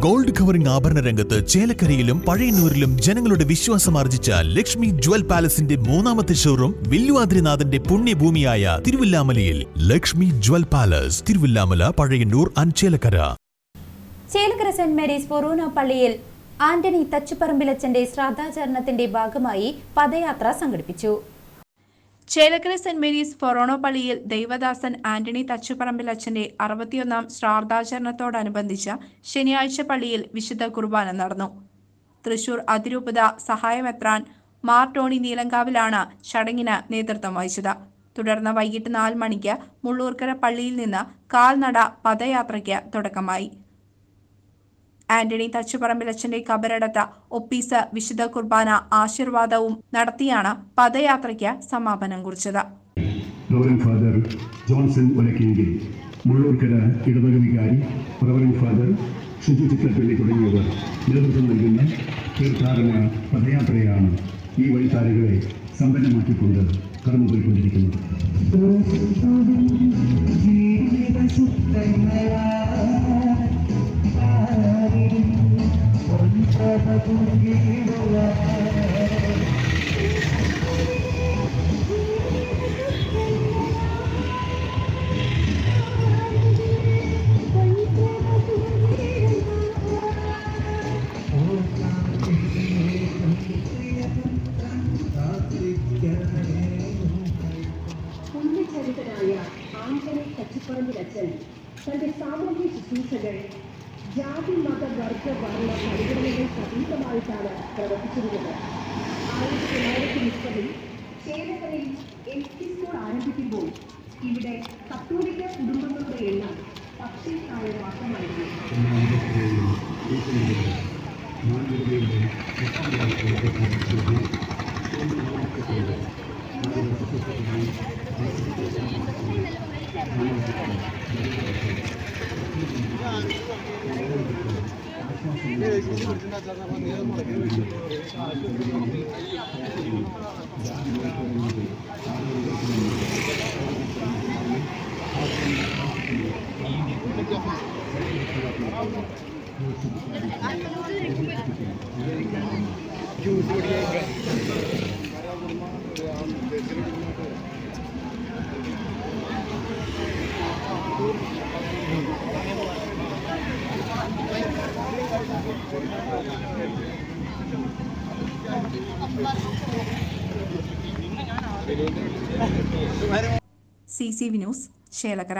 Gold covering ആഭരണ രംഗത്ത് ചേലക്കരയിലും പഴയന്നൂരിലും ജനങ്ങളുടെ വിശ്വാസം ആർജിച്ച ലക്ഷ്മി ജ്വൽ പാലസിന്റെ മൂന്നാമത്തെ ഷോറൂം വില്ലുവാദ്രിനാഥന്റെ പുണ്യഭൂമിയായ തിരുവില്ലാമലയിൽ. Lakshmi Jewel Palace, Thiruvilwamala, Pazhayannur and Chelakkara. Chelakkara Saint Mary's Forane പള്ളിയിൽ ആന്റണി തച്ചുപറമ്പിലച്ചന്റെ ശ്രാദ്ധാചരണത്തിന്റെ ഭാഗമായി പദയാത്ര സംഘടിപ്പിച്ചു. ചേലക്കര സെന്റ് മേരീസ് ഫൊറോന പള്ളിയിൽ ദൈവദാസൻ ആന്റണി തച്ചുപറമ്പിലച്ചന്റെ 61ാം ശ്രാദ്ധാചരണത്തോടനുബന്ധിച്ച് ശനിയാഴ്ച പള്ളിയിൽ വിശുദ്ധ കുർബാന നടന്നു. തൃശൂർ അതിരൂപത സഹായമെത്രാൻ മാർ ടോണി നീലങ്കാവിലാണ് ചടങ്ങിന് നേതൃത്വം വഹിച്ചത്. തുടർന്ന് വൈകിട്ട് 4 മണിക്ക് മുള്ളൂർക്കര പള്ളിയിൽ നിന്ന് കാൽനട പദയാത്രയ്ക്ക് തുടക്കമായി. ആന്റണി തച്ചുപറമ്പിലച്ചന്റെ കബറടത്ത ഒപ്പീസ് വിശുദ്ധ കുർബാന ആശീർവാദവും നടത്തിയാണ് പദയാത്രയ്ക്ക് സമാപനം കുറിച്ചത്. ഫാദർ ജോൺസൺ ഒലക്കിങ്കിൽ, മുള്ളൂർക്കര ഇടവക വികാരി ഫാദർ ഷിജു ചിത്രപ്പള്ളി തുടങ്ങിയവർ നേതൃത്വം നൽകുന്ന തീർത്ഥാടന പദയാത്രയാണ് ഈ വഴിത്താരകളെ സമ്പന്നമാക്കിക്കൊണ്ട് കടന്നുപോയിക്കൊണ്ടിരിക്കുന്നത്. പുണ്യചരിതനായ ആന്റണി തച്ചുപറമ്പിലച്ചൻ തന്റെ സാമൂഹ്യ ശുശ്രൂഷകൾ ജാതി മത വർഗ വർണ്ണ പരിഗണനകൾക്ക് അതീതമായിട്ടാണ് പ്രവർത്തിച്ചിരുന്നത്. 1930-ൽ ചേലക്കരയിൽ LP സ്കൂൾ ആരംഭിക്കുമ്പോൾ ഇവിടെ കത്തോലിക്ക കുടുംബങ്ങളുടെ എണ്ണം 10,000 മാത്രമായിരുന്നു. CCV news Chelakkara.